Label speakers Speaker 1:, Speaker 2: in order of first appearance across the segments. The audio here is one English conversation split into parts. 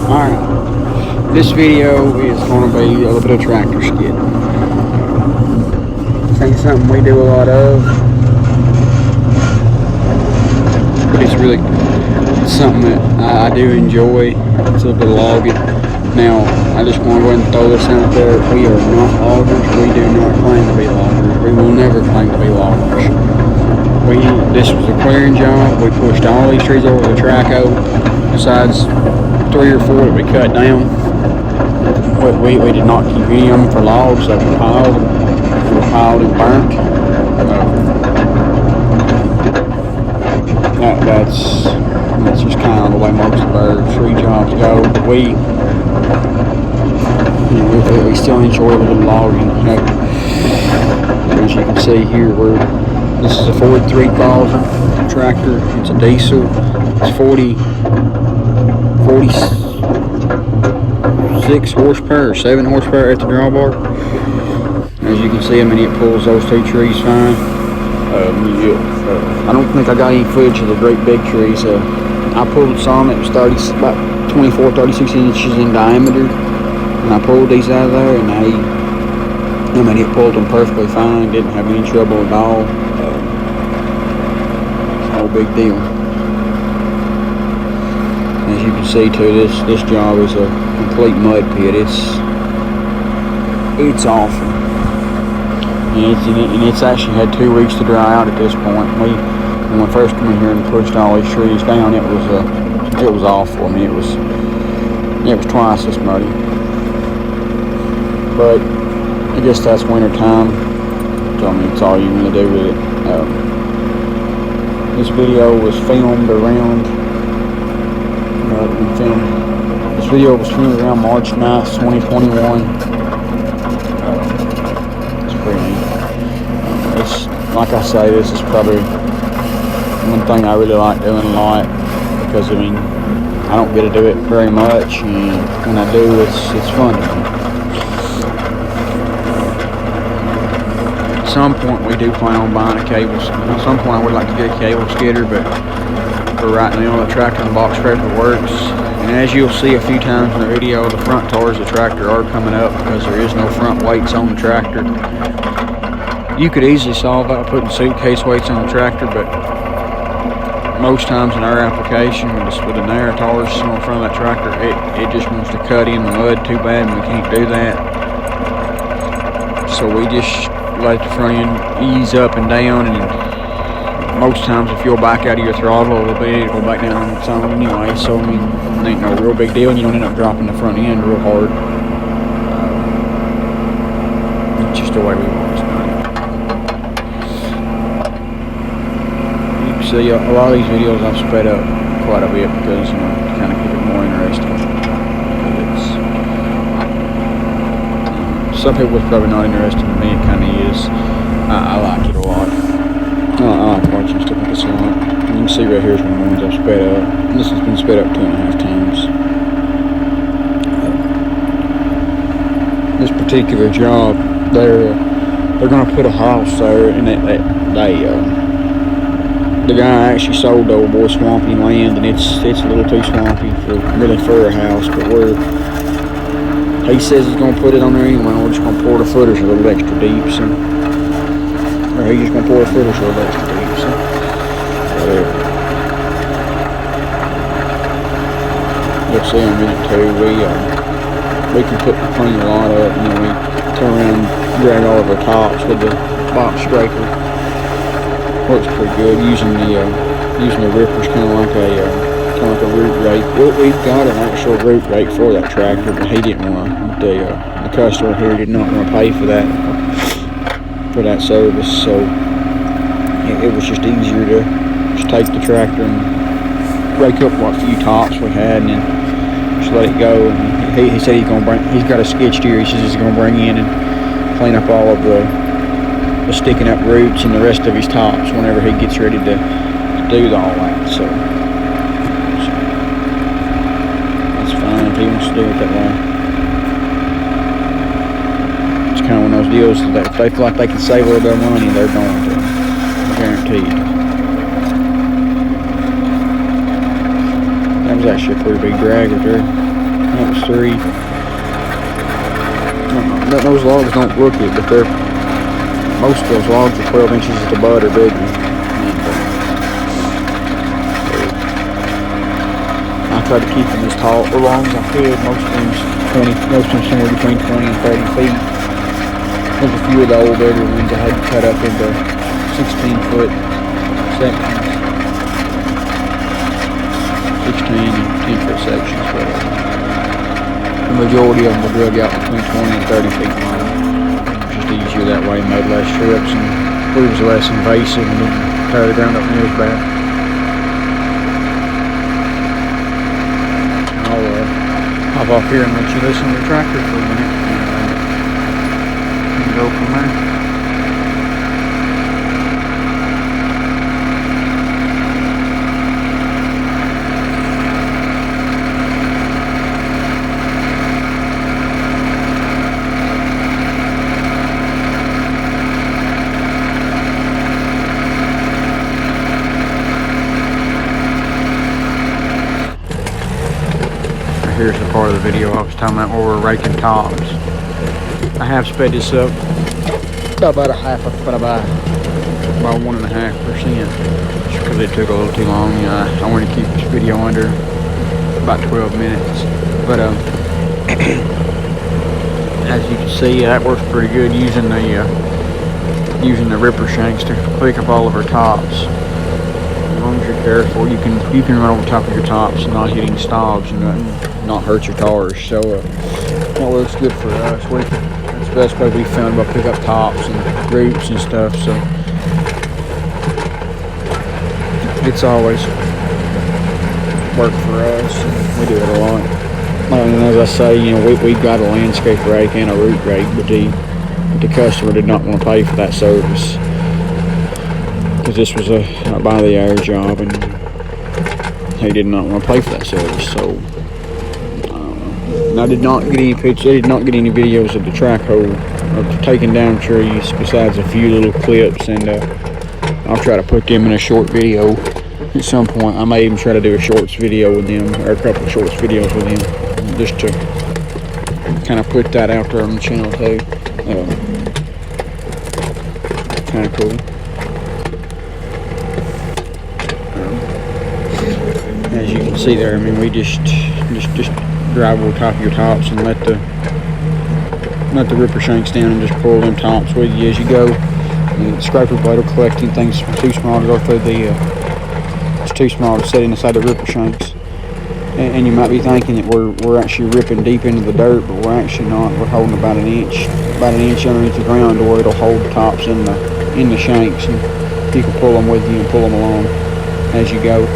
Speaker 1: Alright, this video is going to be a little bit of tractor skid. This ain't something we do a lot of, but it's really something that I do enjoy. It's a little bit of logging. Now, I just want to go ahead and throw this out there. We are not loggers. We do not claim to be loggers. We will never claim to be loggers. This was a clearing job. We pushed all these trees over the track out, besides 3 or 4 that we cut down. We did not keep any of them for logs. They were piled and burnt. That's just kind of the way most of our tree jobs go. But we still enjoy a little logging. As you can see here, this is a Ford 3000 tractor. It's a diesel. It's 46 horsepower or 7 horsepower at the drawbar. As you can see, it pulls those 2 trees fine. I don't think I got any footage of the great big trees. I pulled some. It was about 24, 36 inches in diameter. And I pulled these out of there, and it pulled them perfectly fine. Didn't have any trouble at all. No big deal. As you can see too, this job is a complete mud pit. It's awful. And it's actually had 2 weeks to dry out at this point. When we first came in here and pushed all these trees down, it was awful. It was twice this muddy. But I guess that's winter time. So it's all you're gonna do with it. This video was filmed around. This video was filmed around March 9th, 2021. It's pretty neat. Like I say, this is probably one thing I really like doing a lot, because I don't get to do it very much, and when I do, it's fun to me. At some point we do plan on buying a cable. At some point I would like to get a cable skidder, but for right now the tractor and box scraper works. And as you'll see a few times in the video, the front tires of the tractor are coming up because there is no front weights on the tractor. You could easily solve that by putting suitcase weights on the tractor, but most times in our application, with the narrow tires on the front of that tractor, it just wants to cut in the mud too bad, and we can't do that. So we just let the front end ease up and down, and most times if you'll back out of your throttle a little bit, it'll go back down on its own anyway. So it ain't no real big deal, and you don't end up dropping the front end real hard. It's just the way we want it. See, a lot of these videos I've sped up quite a bit because, to kind of keep it more interesting. Some people it's probably not interesting to me. It kind of is. I like it a lot. I like watching stuff like this a lot. And you can see right here is one of the ones I've sped up. And this has been sped up 2.5 times. This particular job, they're going to put a house there, and the guy actually sold the old boy swampy land, and it's a little too swampy for a house, but he says he's gonna put it on there anyway. We're just gonna pour the footers a little extra deep, or he's just gonna pour the footers a little extra deep, whatever. You'll see in a minute too. We can clean a lot up, and then we turn around and drag all of our tops with the box scraper. Works pretty good using the rippers, kind of like a root rake. We've got an actual root rake for that tractor, but he didn't want to. The customer here did not want to pay for that service, so it was just easier to just take the tractor and rake up what few tops we had, and then just let it go. And he said he's got a skid steer. He says he's gonna bring in and clean up all of the sticking up roots and the rest of his tops whenever he gets ready to do all that. So that's fine if he wants to do it that way. It's kind of one of those deals that if they feel like they can save a little bit of money, they're going to. Guaranteed. That was actually a pretty big drag right there. That was 3. Those logs don't look it, but most of those logs are 12 inches at the butt or bigger. And, I try to keep them as tall or long as I could. Most of them somewhere between 20 and 30 feet. There's a few of the old bigger ones I had to cut up into 16-foot sections. 16 and 10-foot sections, whatever. The majority of them were drug out between 20 and 30 feet long. Just easier that way, made less trips and proves less invasive and didn't tear the ground up near as bad. I'll hop off here and let you listen to the tractor for a minute and go from there. Here's the part of the video I was talking about where we're raking tops. I have sped this up about a half, about 1.5%, just because it took a little too long. I want to keep this video under about 12 minutes. But as you can see, that works pretty good using the ripper shanks to pick up all of our tops. As long as you're careful, you can run over top of your tops and not hitting stobs and not hurt your tires. So that works good for us. That's the best way we found about pick up tops and roots and stuff. So it's always worked for us. And we do it a lot. And as I say, we've got a landscape rake and a root rake, but the customer did not want to pay for that service, because this was a by the hour job and he did not want to pay for that service. So I did not get any pictures. I did not get any videos of the track hoe of taking down trees besides a few little clips, and I'll try to put them in a short video at some point. I may even try to do a shorts video with them, or a couple of shorts videos with them, just to kind of put that out there on the channel too. Kind of cool. As you can see there, I mean, we just drive over top of your tops and let the ripper shanks down and just pull them tops with you as you go. And the scraper blade will collect anything too small to go through it's too small to set inside the ripper shanks. And you might be thinking that we're actually ripping deep into the dirt, but we're actually not. We're holding about an inch underneath the ground where it'll hold the tops in the shanks, and you can pull them with you and pull them along as you go.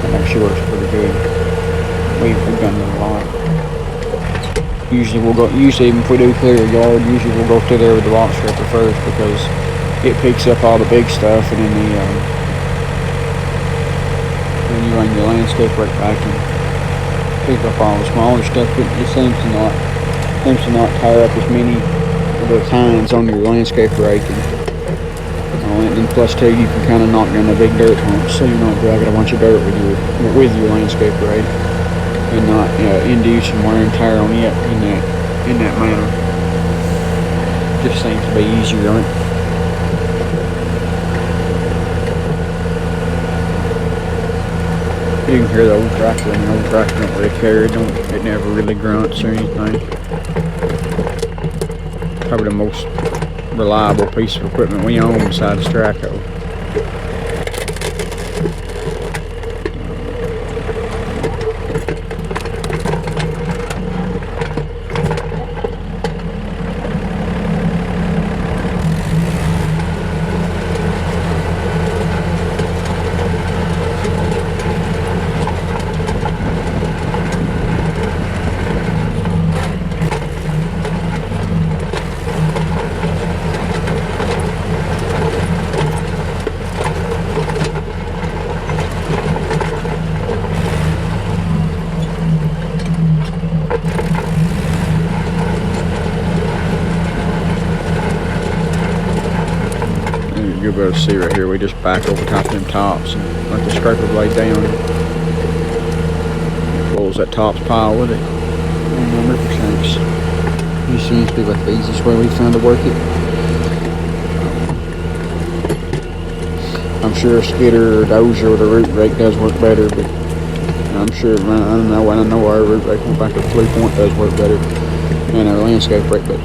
Speaker 1: Actually works pretty good. We've done it a lot. Usually even if we do clear a yard, usually we'll go through there with the box ripper first, because it picks up all the big stuff, and then when you run your landscape rake back and pick up all the smaller stuff, it seems to not tie up as many of the tines on your landscape rake. And plus too, you can kind of knock down the big dirt humps, so you're not dragging a bunch of dirt with your landscape rake, and not inducing wear and tear on it in that manner. Just seems to be easier on it. You can hear the old tractor, and the old tractor don't really care. It never really grunts or anything. Probably the most reliable piece of equipment we own besides Straco. be able to see right here. We just back over top of them tops and let the scraper blade down. It pulls that tops pile with it. Number of shanks. This seems to be like the easiest way we found to work it. I'm sure a skidder or dozer with a root rake does work better, but I'm sure, I don't know, I know our root rake back at 3-point does work better than our landscape rake, but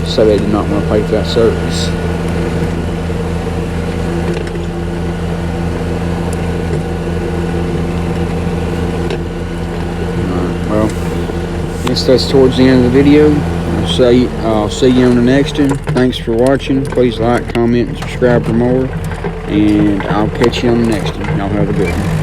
Speaker 1: say they do not want to pay for that service. Well, I guess that's towards the end of the video. I'll see you on the next one. Thanks for watching. Please like, comment, and subscribe for more. And I'll catch you on the next one. Y'all have a good one.